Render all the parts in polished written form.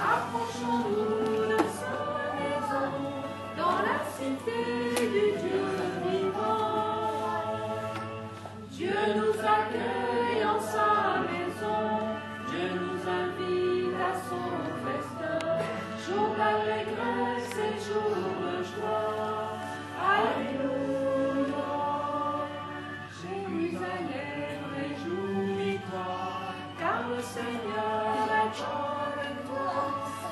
Approchons-nous de sa maison, dans la cité du Dieu vivant. Dieu nous accueille en sa maison, Dieu nous invite à son festin. Jour d'allégresse et jour de joie. Alléluia. Jérusalem, réjouis-toi, car le Seigneur est avec toi.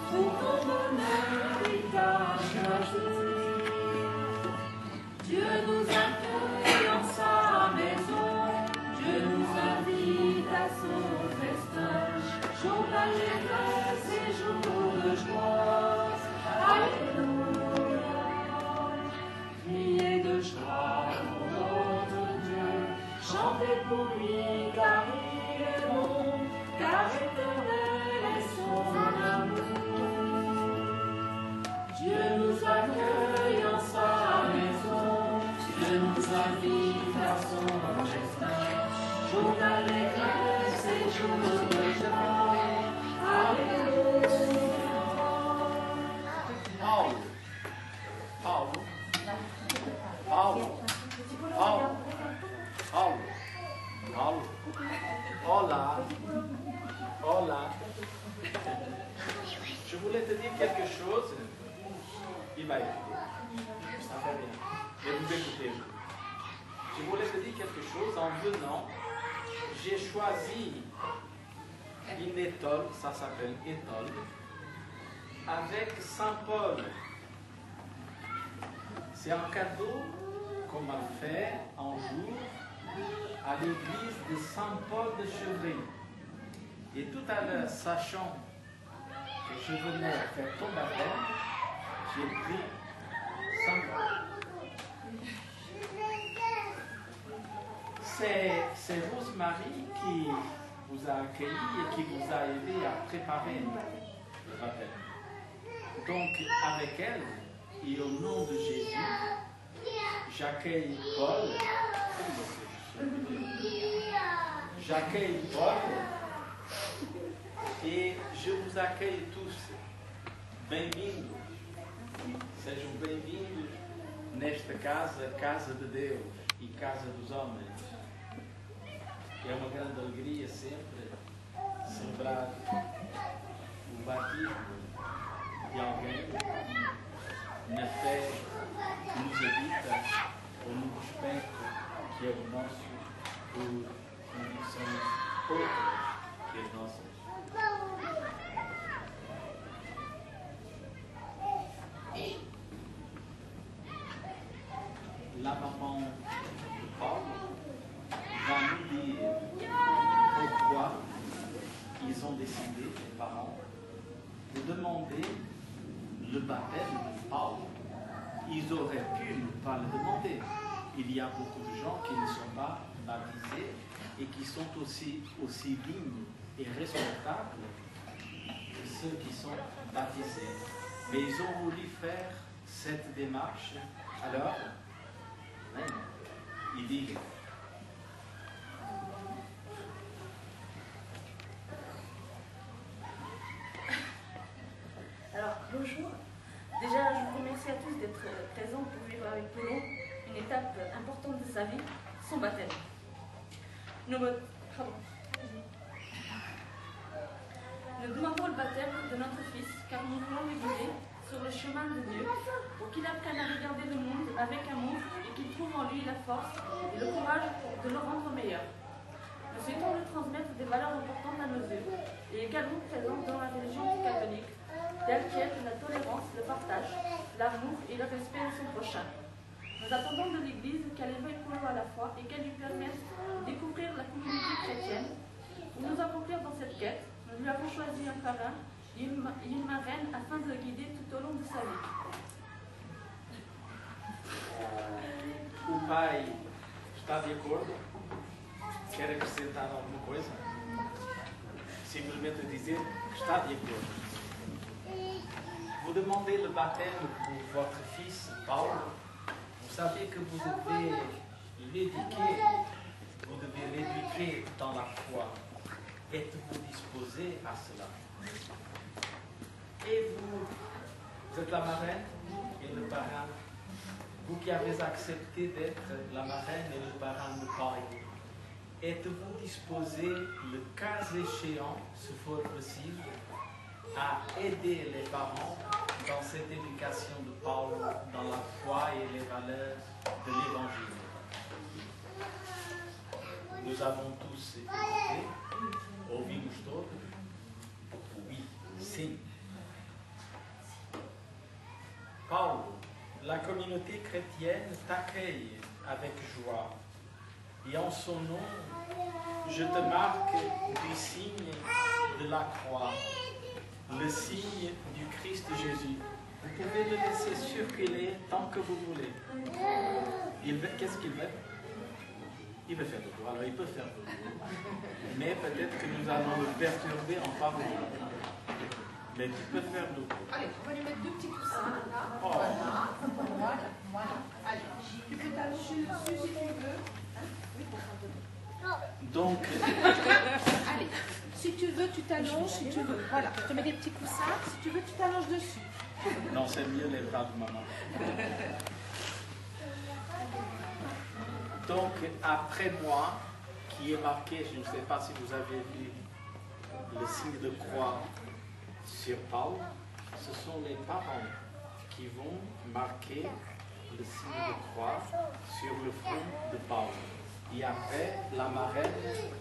Pour ton bonheur, il t'a choisi. Dieu nous accueille en sa maison, Dieu nous invite à son festin. Jour d'allégresse et jour de joie. Alléluia. Criez de joie pour notre Dieu, chantez pour lui car il est bon, car éternel est son amour. Dieu nous accueille en sa maison, Dieu nous invite à son festin. Jour d'allégresse et jour de joie. Alléluia. Hola. Hola. Je voulais te dire quelque chose. Il va écouter. Ça fait rien. Et vous écoutez. Je voulais te dire quelque chose. En venant, j'ai choisi une étole, ça s'appelle étole, avec Saint Paul. C'est un cadeau qu'on m'a fait un jour à l'église de Saint-Paul de Chevry. Et tout à l'heure, sachant que je venais faire ton baptême, j'ai pris Saint-Paul. C'est Rosemary qui vous a accueilli et qui vous a aidé à préparer le baptême. Donc, avec elle, et au nom de Jésus, j'accueille Paul. J'accueille Paul et je vous accueille tous. Bem-vindo. Sejam bem-vindos nesta casa, casa de Deus e casa dos homens. É uma grande alegria sempre celebrar o batismo de alguém na fé que nos habita ou no respeito que é o nosso por condições outras que as nossas. La maman de Paul va nous dire pourquoi ils ont décidé, les parents, de demander le baptême de Paul. Ils auraient pu ne pas le demander. Il y a beaucoup de gens qui ne sont pas baptisés et qui sont aussi dignes et respectables que ceux qui sont baptisés. Mais ils ont voulu faire cette démarche. Alors, il dit alors, bonjour. Déjà, je vous remercie à tous d'être présents pour vivre avec Paulon une étape importante de sa vie, son baptême. Nous demandons le baptême de notre fils, car nous voulons le guider sur le chemin de Dieu, pour qu'il apprenne à regarder le monde avec amour et qu'il trouve en lui la force et le courage de le rendre meilleur. Nous souhaitons lui transmettre des valeurs importantes à nos yeux et également présentes dans la religion catholique, telles qu'être la tolérance, le partage, l'amour et le respect de son prochain. Nous attendons de l'Église qu'elle éveille Paul à la foi et qu'elle lui permette de découvrir la communauté chrétienne. Pour nous accomplir dans cette quête, nous lui avons choisi un parrain et une marraine afin de le guider tout au long de sa vie. O pai está de acordo? Quer acrescentar alguma coisa? Simplesmente dizer que está de acordo. Vous demandez le baptême pour votre fils Paul. Vous savez que vous devez l'éduquer dans la foi. êtes-vous disposé à cela? Et vous êtes la marraine et le parrain. Vous qui avez accepté d'être la marraine et le parrain de paille, êtes-vous disposé, le cas échéant, ce fort possible, à aider les parents dans cette éducation de Paul, dans la foi et les valeurs de l'Évangile? Nous avons tous écouté. Ouvimos todos? Oui, sim. Paul, la communauté chrétienne t'accueille avec joie. Et en son nom, je te marque du signe de la croix, le signe du Christ Jésus. Vous pouvez le laisser circuler tant que vous voulez. Qu'est-ce qu'il veut? Il veut faire dodo, alors il peut faire dodo. Mais peut-être que nous allons le perturber en parlant. Mais tu peux faire dodo. Allez, on va lui mettre 2 petits coussins là. Oh. Voilà. Allez, tu peux t'allonger dessus si tu veux. Oui, pour faire dodo. Donc, Allez, si tu veux, tu t'allonges, si tu veux. Voilà, je te mets des petits coussins. Si tu veux, tu t'allonges dessus. non, c'est mieux les bras de maman. Donc, après moi, qui est marqué, je ne sais pas si vous avez vu le signe de croix sur Paul, ce sont les parents qui vont marquer le signe de croix sur le front de Paul. Et après, la marraine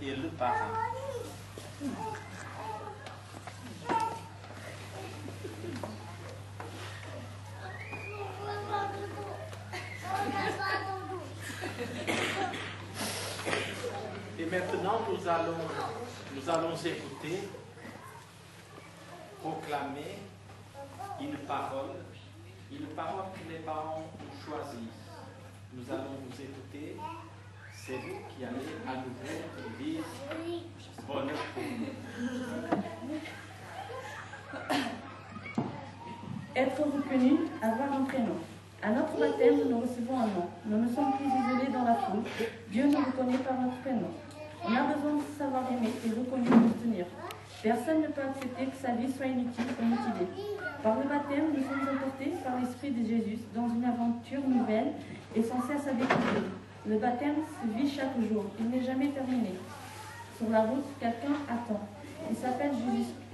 et le parrain. Et maintenant, nous allons écouter, proclamer une parole que les parents ont choisie. Nous allons vous écouter. C'est vous qui allez à nouveau dire bonheur pour nous. Être reconnu, avoir un prénom. À notre baptême, nous recevons un nom. Nous ne sommes plus isolés dans la foule. Dieu nous reconnaît par notre prénom. On a besoin de savoir aimer et reconnu pour tenir. Personne ne peut accepter que sa vie soit inutile ou mutilée. Par le baptême, nous sommes emportés par l'Esprit de Jésus dans une aventure nouvelle et sans cesse à découvrir. Le baptême se vit chaque jour. Il n'est jamais terminé. Sur la route, quelqu'un attend. Il s'appelle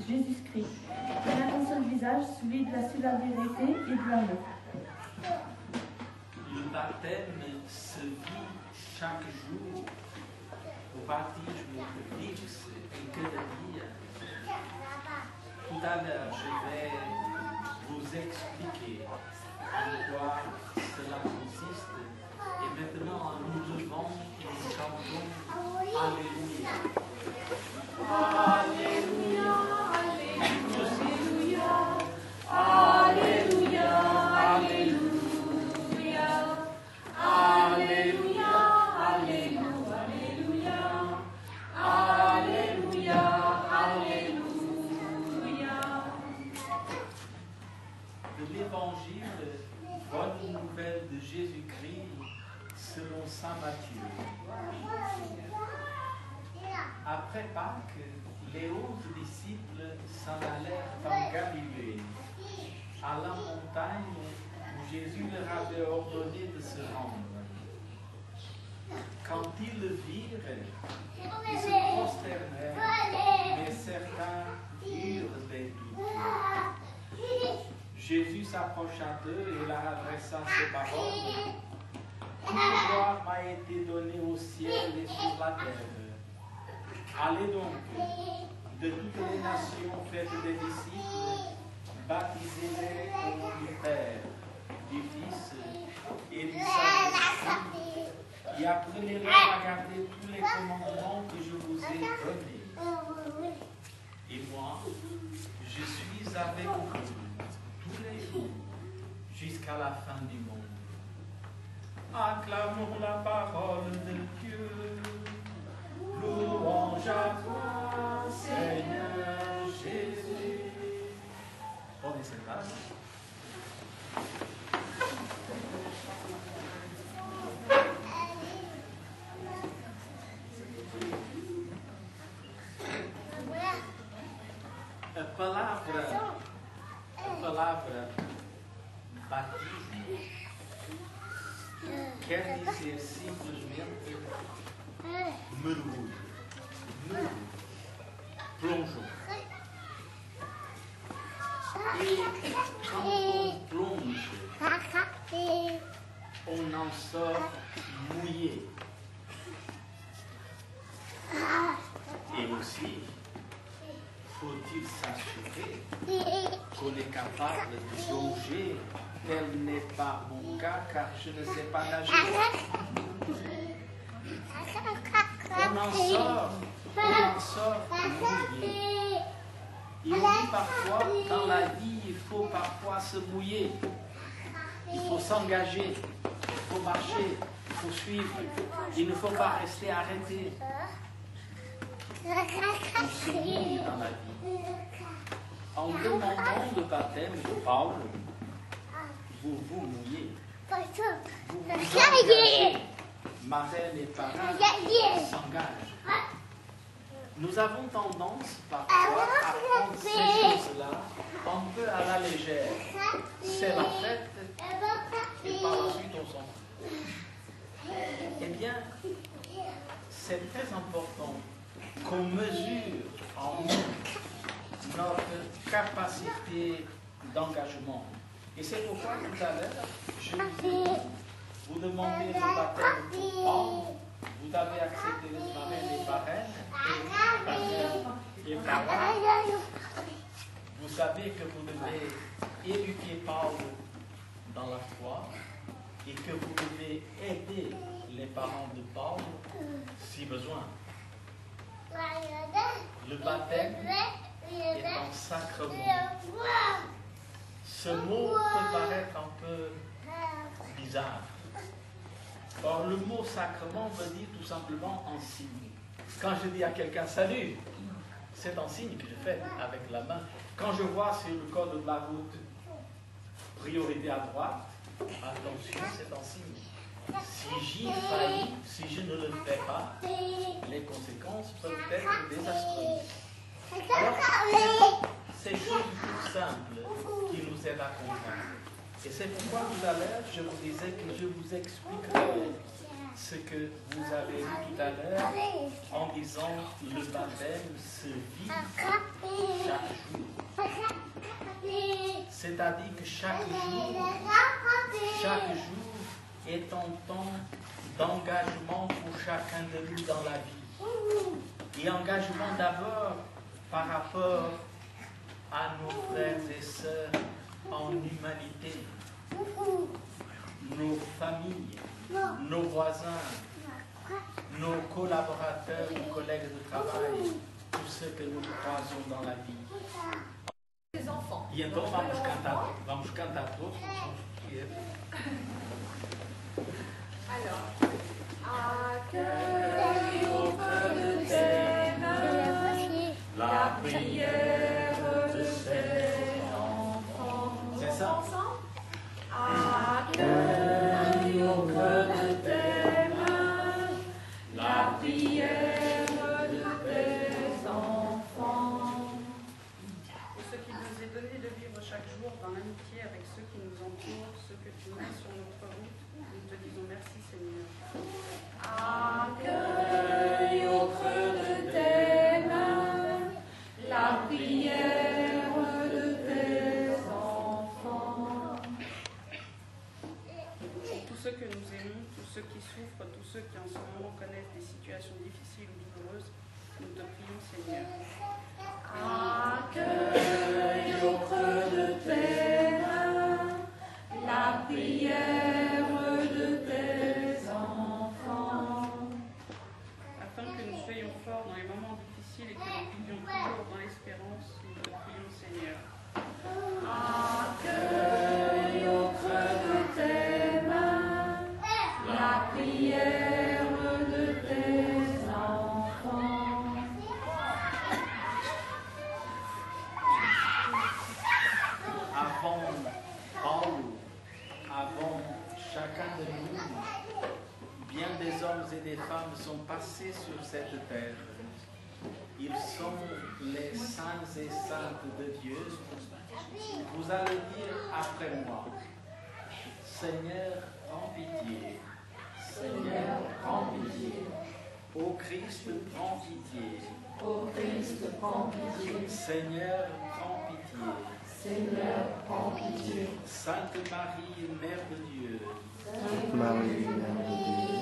Jésus-Christ. Il n'a qu'un seul visage, celui de la solidarité et de l'amour. Le baptême se vit chaque jour. Au baptême de Christ, et que dire? Tout à l'heure, je vais vous expliquer en quoi cela consiste. Et maintenant, nous devons, nous chantons Alléluia. Alléluia, Alléluia, Alléluia, Alléluia, Alléluia, Alléluia, Alléluia, Alléluia. De l'Évangile, bonne nouvelle de Jésus-Christ selon saint Matthieu. Après Pâques, les 11 disciples s'en allèrent en Galilée, à la montagne où Jésus leur avait ordonné de se rendre. Quand ils le virent, ils se prosternèrent, mais certains eurent des doutes. Jésus s'approcha d'eux et leur adressa ces paroles. Tout pouvoir m'a été donné au ciel et sur la terre. Allez donc, de toutes les nations, faites des disciples, baptisez-les au nom du Père, du Fils et du Saint-Esprit, et apprenez-leur à garder tous les commandements que je vous ai donnés. Et moi, je suis avec vous tous les jours, jusqu'à la fin du monde. Acclamons la parole de Dieu. Louange à toi, Seigneur Jésus. Prenez cette page. palavra batismo quer dizer simplesmente mergulho, plongeon. Et quand on plonge, on en sort mouillé. Et aussi, faut-il s'assurer qu'on est capable de plonger? Tel n'est pas mon cas car je ne sais pas nager. On en sort mouillé. Il dit parfois, dans la vie, il faut parfois se mouiller. Il faut s'engager, il faut marcher, il faut suivre. Il ne faut pas rester arrêté. On se mouille dans la vie. En demandant le baptême de Paul, vous vous mouillez. Vous vous engagez. Marraine et parrain s'engagent. Nous avons tendance parfois à prendre ces choses-là un peu à la légère. C'est la fête et par la suite on s'en fout. Eh bien, c'est très important qu'on mesure en nous notre capacité d'engagement. Et c'est pourquoi tout à l'heure, je vous ai dit, vous demandez le baptême pour prendre, vous avez accepté les marraines et parraines, et parrains. Vous savez que vous devez éduquer Paul dans la foi et que vous devez aider les parents de Paul si besoin. Le baptême est un sacrement. Ce mot peut paraître un peu bizarre. Or, le mot sacrement veut dire tout simplement un signe. Quand je dis à quelqu'un salut, c'est un signe que je fais avec la main. Quand je vois sur le code de la route priorité à droite, attention, c'est un signe. Si j'y faillis, si je ne le fais pas, les conséquences peuvent être désastreuses. Alors, c'est ces choses tout simples qui nous aident à comprendre. Et c'est pourquoi tout à l'heure, je vous disais que je vous expliquerai ce que vous avez dit tout à l'heure en disant le baptême se vit chaque jour. C'est-à-dire que chaque jour est un temps d'engagement pour chacun de nous dans la vie. Et engagement d'abord par rapport à nos frères et sœurs en humanité, nos familles, nos voisins, nos collaborateurs ou collègues de travail, tous ceux que nous croisons dans la vie. Les enfants. E então vamos cantar todos juntos. Alors, Accueille auprès de tes mains la prière de tes enfants. C'est ça? Accueille auprès de tes mains la prière de tes enfants. Pour ce qui nous est donné de vivre chaque jour dans l'amitié avec ceux qui nous entourent, ceux que tu mets sur notre route, nous te disons merci Seigneur. Accueille au creux de tes mains la prière de tes enfants. Pour tous ceux que nous aimons, tous ceux qui souffrent, tous ceux qui en ce moment connaissent des situations difficiles ou douloureuses, nous te prions Seigneur. Accueille au creux de tes mains la prière de tes enfants. Afin que nous soyons forts dans les moments difficiles et que nous vivions toujours dans l'espérance, nous te prions Seigneur. Accueille au creux de tes mains la prière de tes enfants. Avant Paul, avant chacun de nous, bien des hommes et des femmes sont passés sur cette terre. ils sont les saints et saintes de Dieu, vous allez dire après moi, Seigneur, prends pitié. Seigneur, prends pitié. Ô Christ, prends pitié. Ô Christ, prends pitié. Seigneur, prends pitié. Seigneur, prends pitié. Sainte Marie, Mère de Dieu, Sainte Marie, Mère de Dieu,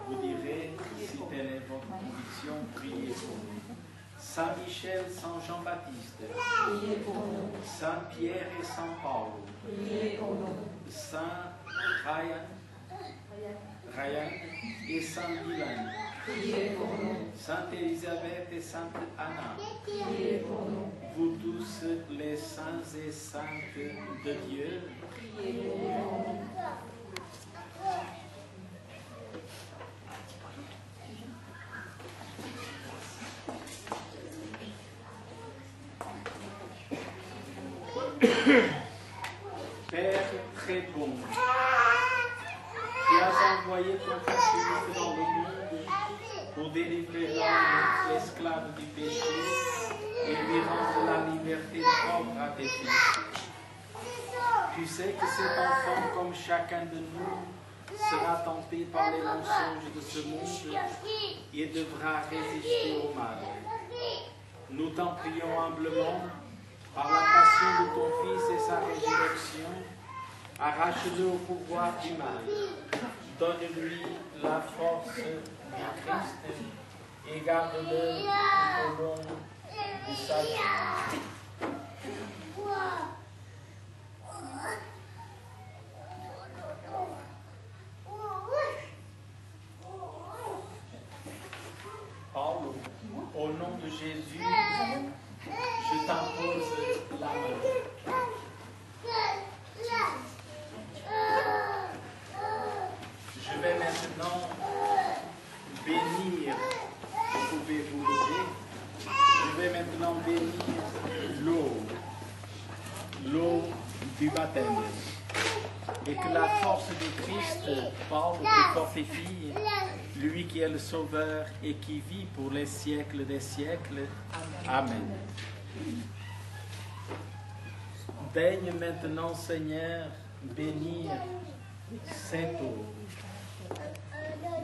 vous direz, si telle est votre conviction, priez pour nous. Saint Michel, Saint Jean-Baptiste, priez pour nous. Saint Pierre et Saint Paul, Priez pour nous. Saint Ryan et Saint Dylan, Priez pour nous. Sainte Élisabeth et Sainte Anna, Priez pour nous. vous tous les saints et saintes de Dieu, Priez pour nous. Père très bon, qui as envoyé ton Fils dans le monde pour délivrer l'homme esclave du péché et lui rendre la liberté propre à tes fils. Tu sais que cet enfant, comme chacun de nous, sera tenté par les mensonges de ce monde et devra résister au mal. Nous t'en prions humblement, par la passion de ton Fils et sa résurrection, arrache-le au pouvoir du mal. Donne-lui la force du Christ et garde-le au long de sa vie. Paul, au nom de Jésus, je t'impose la main. Je vais maintenant bénir, vous pouvez vous lever, je vais maintenant bénir l'eau du baptême. Et que la force de Christ, Paul, te fortifie, lui qui est le Sauveur et qui vit pour les siècles des siècles. Amen. Daigne maintenant, Seigneur, bénir cette eau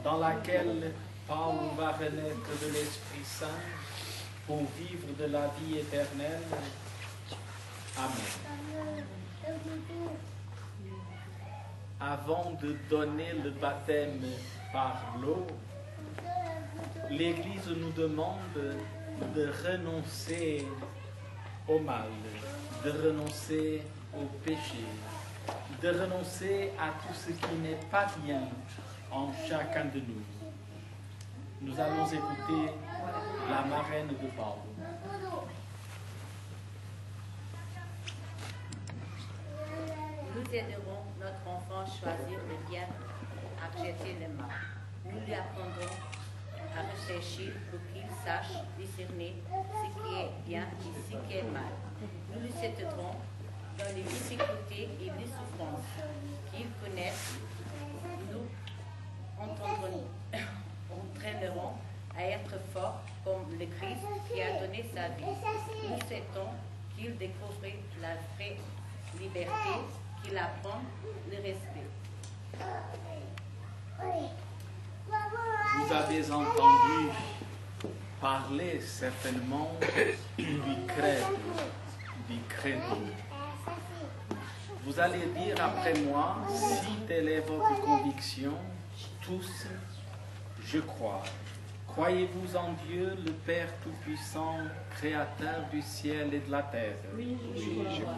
dans laquelle Paul va renaître de l'Esprit Saint pour vivre de la vie éternelle. Amen. Avant de donner le baptême par l'eau, l'Église nous demande de renoncer au mal, de renoncer au péché, de renoncer à tout ce qui n'est pas bien en chacun de nous. Nous allons écouter la marraine de Paul. Nous aiderons notre enfant à choisir le bien, à rejeter le mal. Nous lui apprendrons à réfléchir pour qu'il sache discerner ce qui est bien et ce qui est mal. Nous lui aiderons dans les difficultés et les souffrances qu'il connaisse. Nous entraînerons à être fort comme le Christ qui a donné sa vie. Nous souhaitons qu'il découvre la vraie liberté, qu'il apprend le respect. Vous avez entendu parler certainement du credo. Vous allez dire après moi, si telle est votre conviction, tous, je crois. Croyez-vous en Dieu, le Père Tout-Puissant, Créateur du ciel et de la terre? Oui, je crois.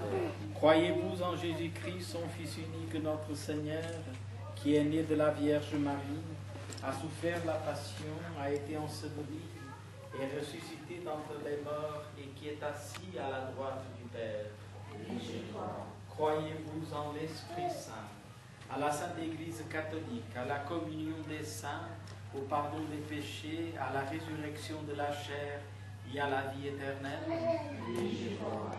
Croyez-vous en Jésus-Christ, son Fils unique, notre Seigneur, qui est né de la Vierge Marie, a souffert la passion, a été enseveli et ressuscité d'entre les morts et qui est assis à la droite du Père? Oui, je crois. Croyez-vous en l'Esprit Saint, à la Sainte Église catholique, à la communion des saints, au pardon des péchés, à la résurrection de la chair et à la vie éternelle? Oui, je crois.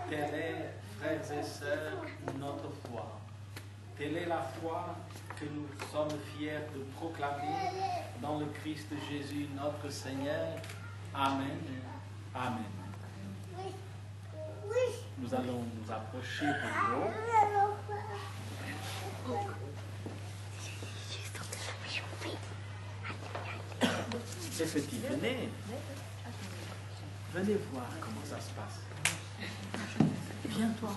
Telle est, frères et sœurs, notre foi. Telle est la foi que nous sommes fiers de proclamer dans le Christ Jésus notre Seigneur Amen. Amen. Nous allons nous approcher de l'eau. Les petits, venez. Venez voir comment ça se passe. Viens, toi.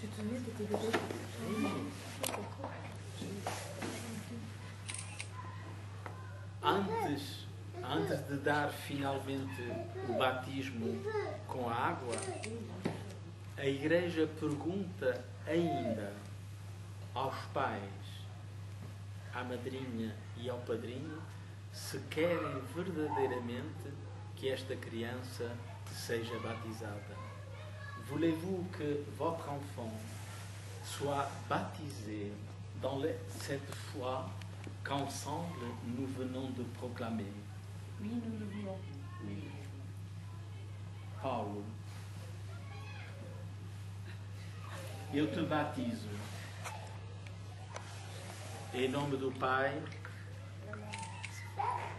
Tu te souviens, t'étais bébé? Antes de dar finalmente o batismo com a água, a Igreja pergunta ainda aos pais, à madrinha e ao padrinho, se querem verdadeiramente que esta criança seja batizada. Voulez-vous que votre enfant soit baptisé dans cette foi qu'ensemble nous venons de proclamer? Oui, nous le voulons. Oui. Paulo, eu te batizo em nome do Pai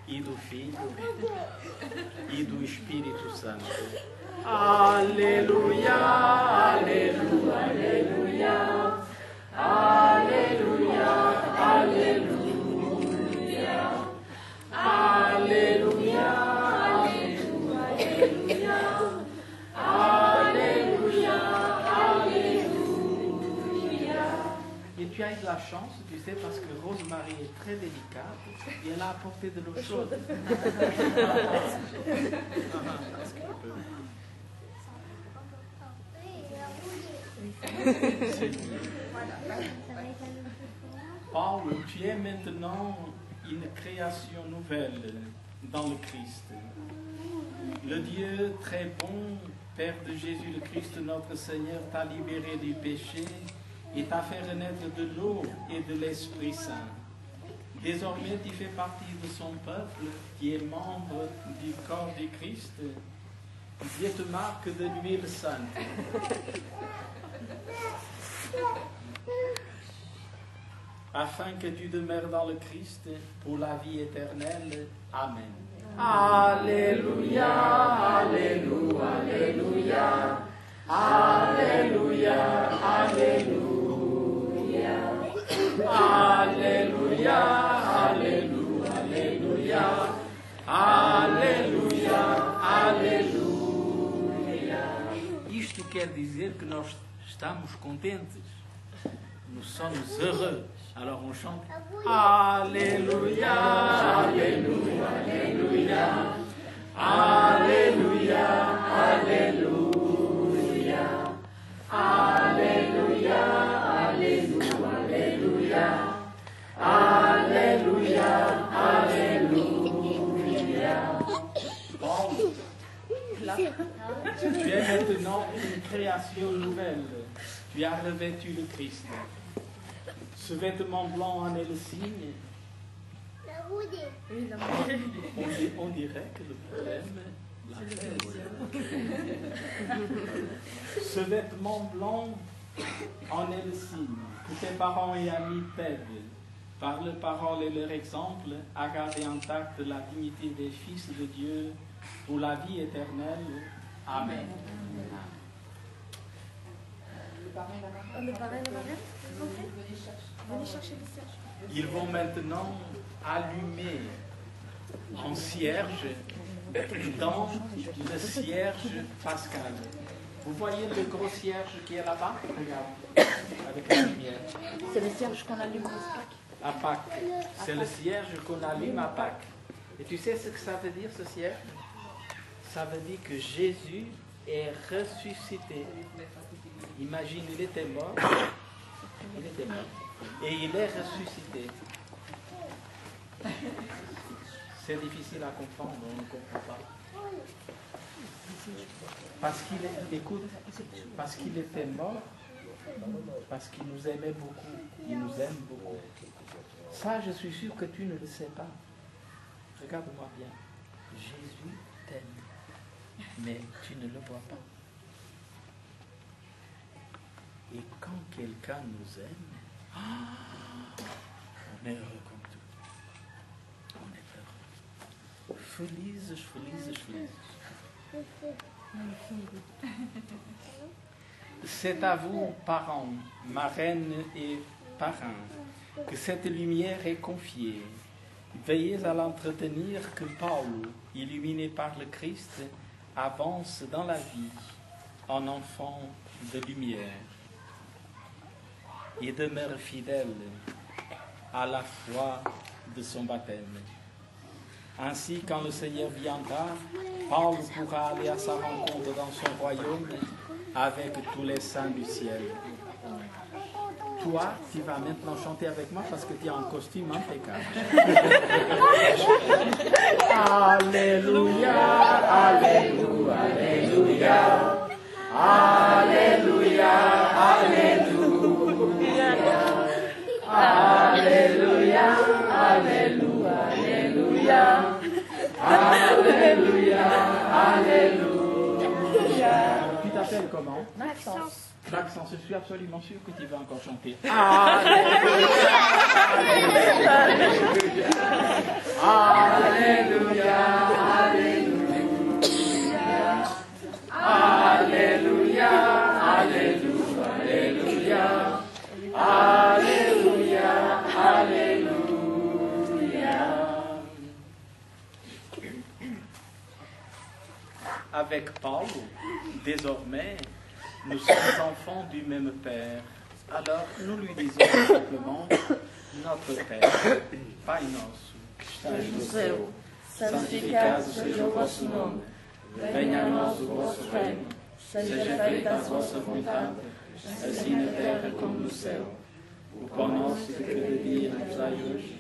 e do Filho e do Espírito Santo. Aleluia, aleluia, aleluia, aleluia, aleluia. Alléluia, Alléluia, Alléluia, Alléluia. Et tu as eu de la chance, tu sais, parce que Rosemary est très délicate et elle a apporté de l'eau chaude. Paul, tu es maintenant une création nouvelle dans le Christ. Le Dieu très bon, Père de Jésus le Christ, notre Seigneur, t'a libéré du péché et t'a fait renaître de l'eau et de l'Esprit Saint. Désormais, tu fais partie de son peuple, qui est membre du corps du Christ. Dieu te marque de l'huile sainte. Afin que tu demeures dans le Christ pour la vie éternelle. Amen. Alléluia, Alléluia, Alléluia, Alléluia, Alléluia, Alléluia, Alléluia, Alléluia, Alléluia. Isto quer dizer que nós estamos contentes. Nous sommes heureux. Alors on chante Alléluia, Alléluia, Alléluia, Alléluia, Alléluia, Alléluia, Alléluia, Alléluia, Alléluia. Bon. Tu es maintenant une création nouvelle. Tu as revêtu le Christ. Ce vêtement blanc en est le signe. On dirait que le problème, ce vêtement blanc en est le signe que tes parents et amis t'aident, par leur parole et leur exemple, à garder intacte la dignité des fils de Dieu pour la vie éternelle. Amen. Le parrain et la marraine. Le parrain et la marraine, venez chercher les cierges. Ils vont maintenant allumer un cierge dans le cierge pascal. Vous voyez le gros cierge qui est là-bas? Regarde, avec la lumière. C'est le cierge qu'on allume à Pâques. À Pâques. C'est le cierge qu'on allume à Pâques. Et tu sais ce que ça veut dire, ce cierge? Ça veut dire que Jésus est ressuscité. Imagine, il était mort. Il était mort. Et il est ressuscité. C'est difficile à comprendre, on ne comprend pas. Parce qu'il parce qu'il était mort, parce qu'il nous aimait beaucoup, il nous aime beaucoup. Ça, je suis sûr que tu ne le sais pas. Regarde-moi bien. Jésus t'aime, mais tu ne le vois pas. Et quand quelqu'un nous aime, on est heureux comme tout. On est felizes, felizes, felizes. C'est à vous, parents, marraines et parrains, que cette lumière est confiée. Veillez à l'entretenir, que Paul, illuminé par le Christ, avance dans la vie en enfant de lumière et demeure fidèle à la foi de son baptême. Ainsi, quand le Seigneur viendra, Paul pourra aller à sa rencontre dans son royaume avec tous les saints du ciel. Toi, tu vas maintenant chanter avec moi parce que tu as un costume impeccable. Alléluia, Alléluia, Alléluia, Alléluia, Alléluia, Alléluia, Alléluia, Alléluia, Alléluia. Tu t'appelles comment? Maxence. Maxence, je suis absolument sûr que tu vas encore chanter. Alléluia, Alléluia, Alléluia, Alléluia, Alléluia, Alléluia. Avec Paul, désormais, nous sommes enfants du même Père. Alors, nous lui disons simplement, notre Père, Pai Nosso, que estás no céu, santificado seja o vosso nome. Venha a nós o vosso reino. Seja feita a vossa vontade, assim na terra como no céu. O pão nosso de cada dia nos dai hoje.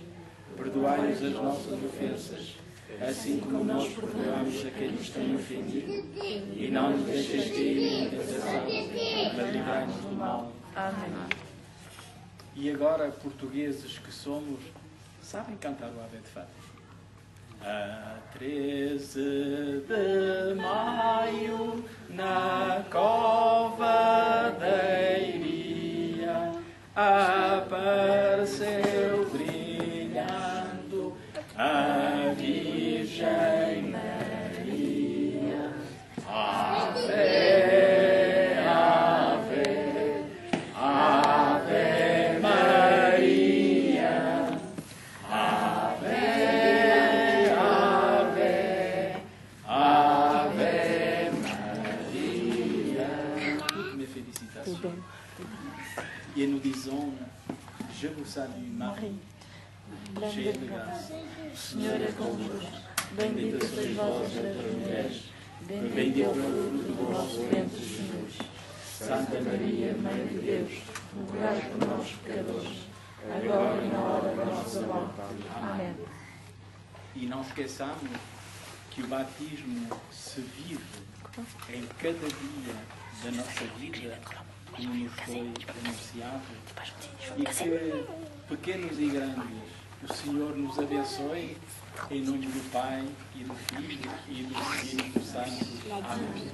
Perdoai-nos as nossas ofensas, assim como nós perdoamos a quem nos tem ofendido. E não nos deixeis cair em tentação, mas livrai-nos do mal. Amém. E agora, portugueses que somos, sabem cantar o Ave de Fátima? A 13 de maio, na cova da Iria, apareceu brilhando a Virgem Maria. Ave, Ave, Ave Maria. Ave, Ave, Ave Maria. Toutes mes félicitations. Et nous disons, je vous salue Marie, cheia de graça. O Senhor é convosco, bendita sois vós entre as mulheres, bendito é o fruto do vosso ventre, Jesus. Santa Maria, Mãe de Deus, rogai por nós, pecadores, agora e na hora da nossa morte. Amém. E não esqueçamos que o batismo se vive em cada dia da nossa vida, como nos foi anunciado, e que, pequenos e grandes, o Senhor nos abençoe, em nome do Pai, e do Filho, e do Espírito Santo. Amém.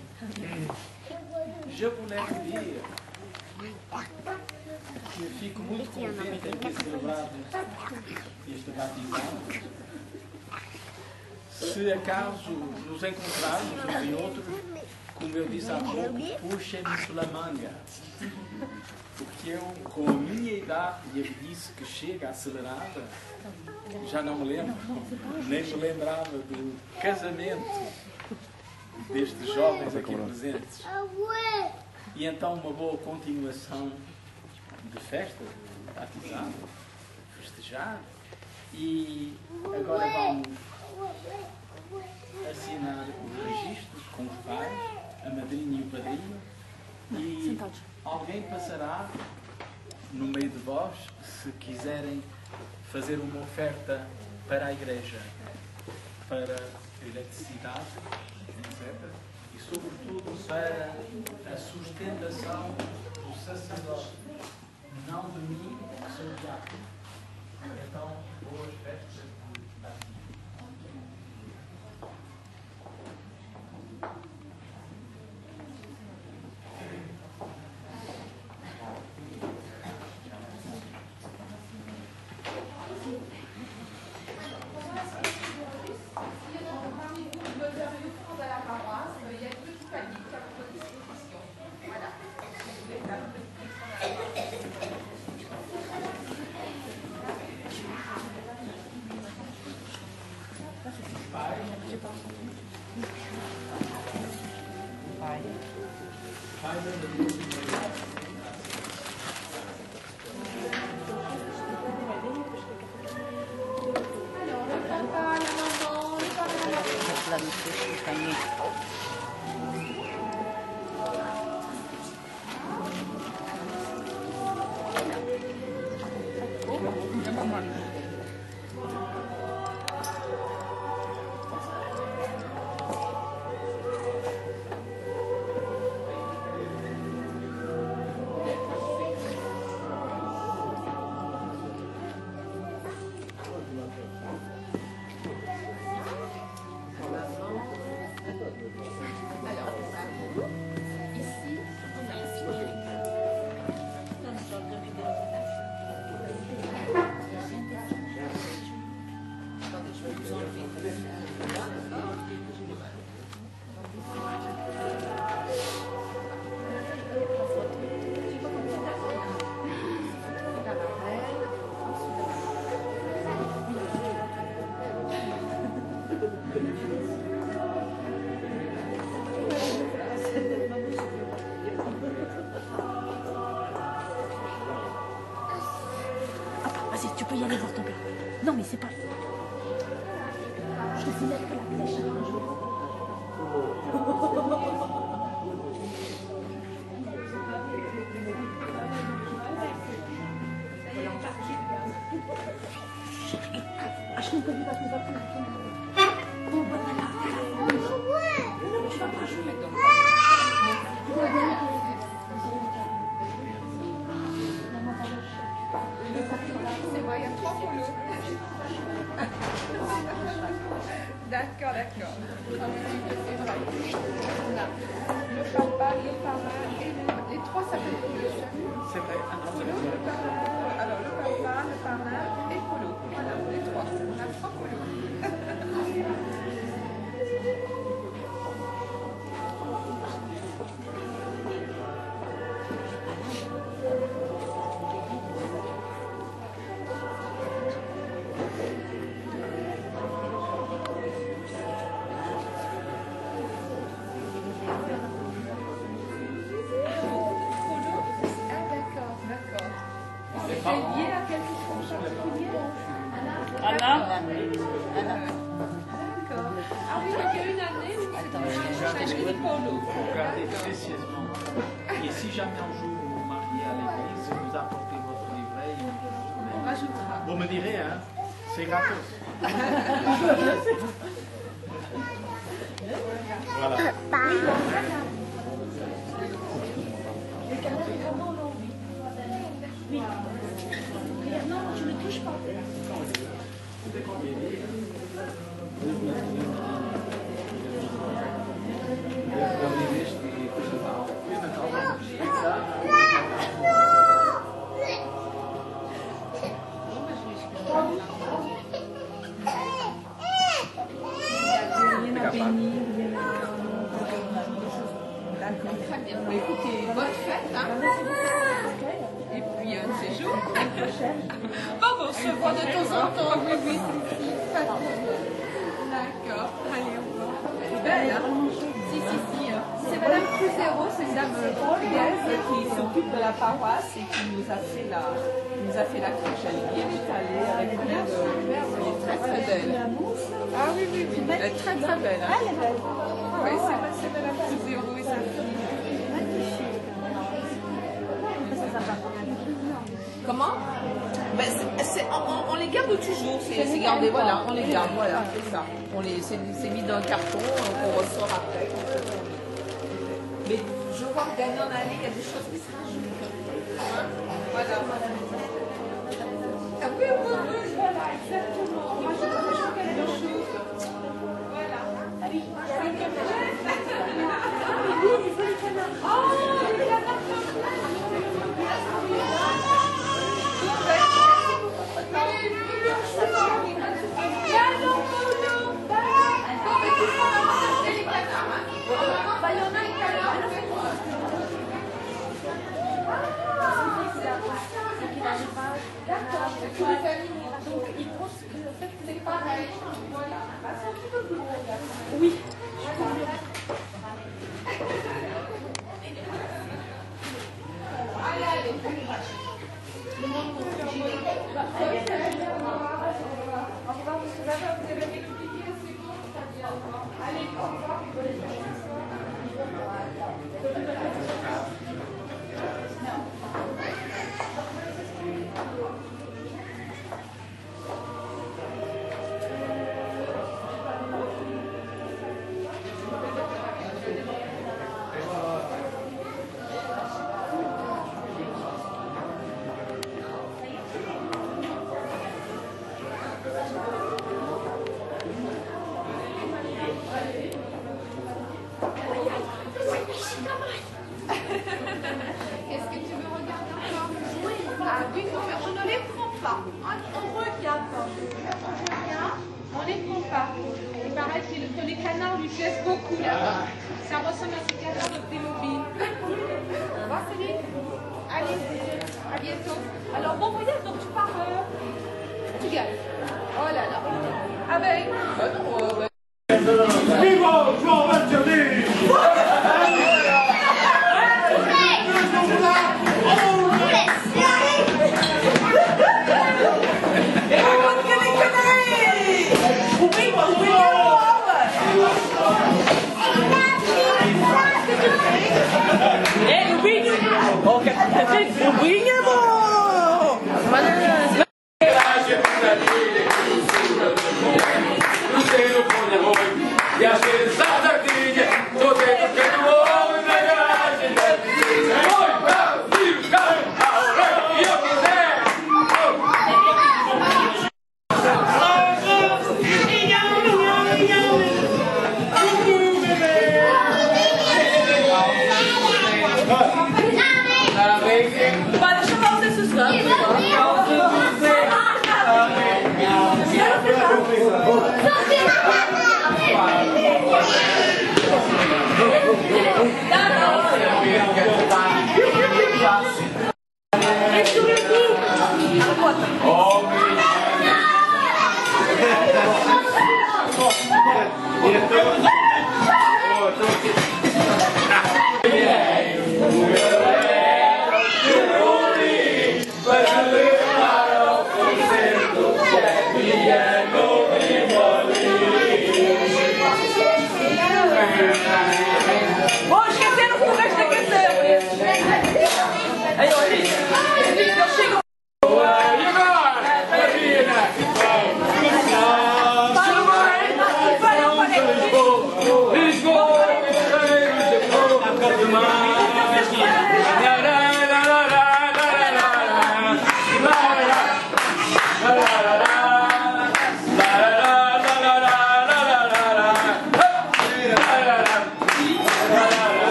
Je voulais dire que eu fico muito contente em ter celebrado este batizado. Se acaso nos encontrarmos uns e outros, como eu disse há pouco, puxem-me pela manga. Porque eu, com a minha idade, e eu disse que chega acelerada, já não me lembro, nem me lembrava do casamento destes jovens aqui presentes. E então uma boa continuação de festa, de batizado, festejar. E agora vamos assinar os registros com os pais, a madrinha e o padrinho. E alguém passará no meio de vós, se quiserem fazer uma oferta para a igreja, para eletricidade, etc. E sobretudo para a sustentação do sacerdote, não de mim, que sou diácono. Então, boas festas. Vas-y, tu peux y aller voir ton père. Non, mais c'est pas... Je te dis mettre la flèche. Je ne connais pas plus rapide. Bon, voilà. Non, tu vas pas jouer. C'est vrai, il y a 3 polos. D'accord, d'accord. C'est vrai. On a le papa, le parrain et les 3 s'appellent Polo. C'est vrai. Polo, le parrain, alors le papa, le parrain et Polo. Voilà, les 3. On a 3 polos. Regardez précieusement. Et si jamais un jour vous vous mariez à l'église, vous apportez votre livret et On rajoutera. vous me direz, hein, c'est gratos. Voilà. Oui. Non, tu ne touches pas. D'accord, très bien. Bah, écoutez, bonne fête. Hein. Et puis un séjour. Bon, on se voit de temps en temps. Oui, oui. D'accord. Allez, au revoir. Elle est belle, hein. Si. C'est Madame Cruzero, c'est une dame portugaise qui s'occupe de la paroisse et qui nous a fait la crèche. Elle est bien étalée avec plein de... Elle est très très belle. Ah oui. Elle est très très belle. Hein. Elle est belle. Oui, c'est Madame Cruzero et sa fille. Comment? Ben, on les garde toujours, c'est gardé, voilà, on les garde, voilà, c'est ça. C'est mis dans un carton qu'on ressort après. Mais je vois que d'aller en aller, il y a des choses qui se rajoutent. Voilà. Ah oui, voilà, exactement. Moi, je rajoute quelque chose. Voilà. Ah oui, oh, il a pas Oui. Est-ce que tu veux regarder encore? Ah oui, non, mais on ne les prend pas. On regarde quand même. On les prend pas. Il paraît que les canards lui plaisent beaucoup là-bas. Ça ressemble à ces canards de Pélobi. Au revoir Céline. Allez, à bientôt. Alors bon voyage, donc tu pars. Tu gagnes. Oh là là. Ah ben, Vivo João Angelini!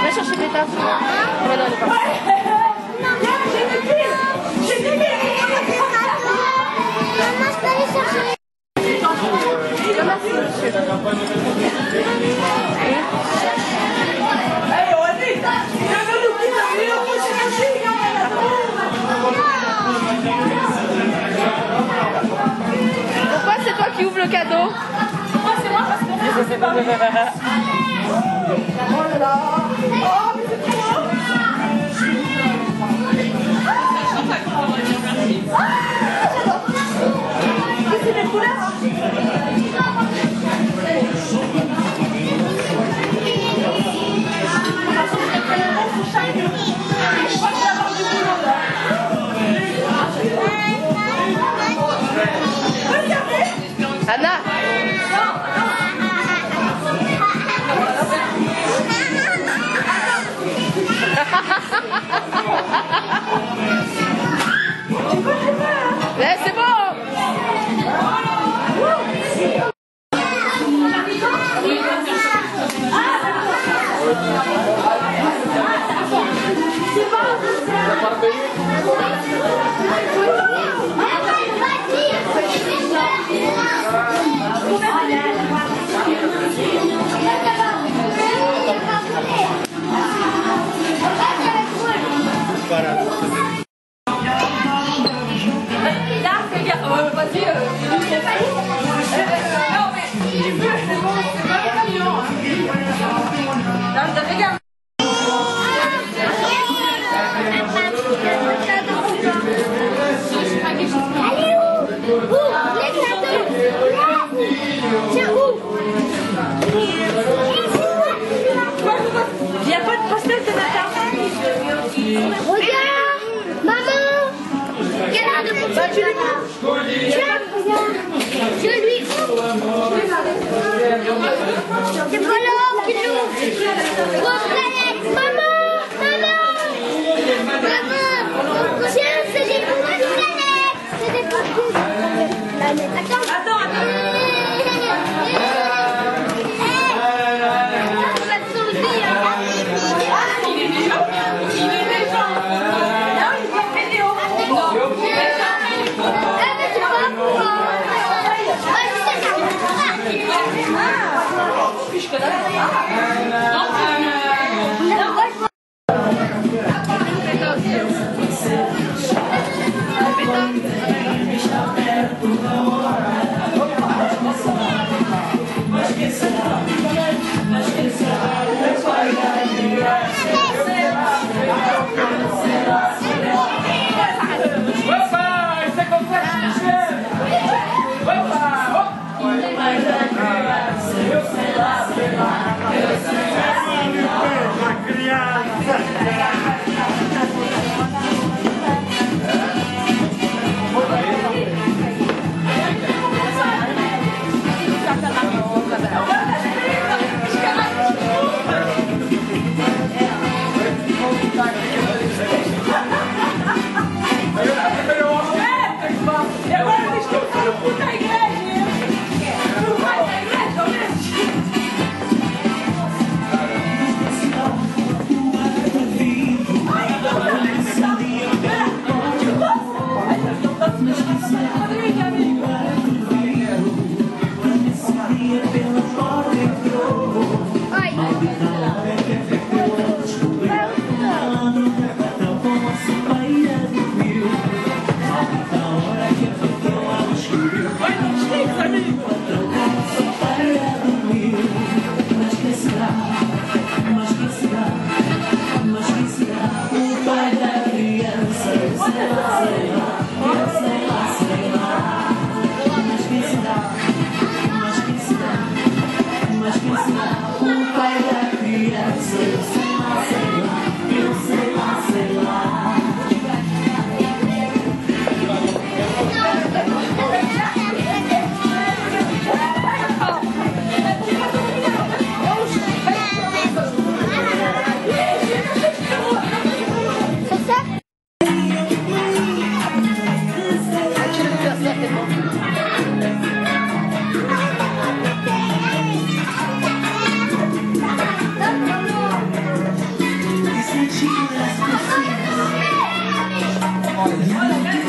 Va chercher Beta. Voilà, elle est partie. Maman, je peux aller chercher. Merci, monsieur. Pourquoi c'est toi qui ouvre le cadeau? Pourquoi c'est moi? Parce qu'on s'est séparés. Oh là là. Oh, mais c'est trop beau. C'est des couleurs, hein. Anna. C'est bon. Ah, Regarde, maman. Regarde le petit Nana. Tiens, regarde. Je lui ouvre. C'est pas l'homme qui l'ouvre. Maman, maman. Maman. Tiens, c'est des petites planètes. C'est des petites planètes. Attends. Olha,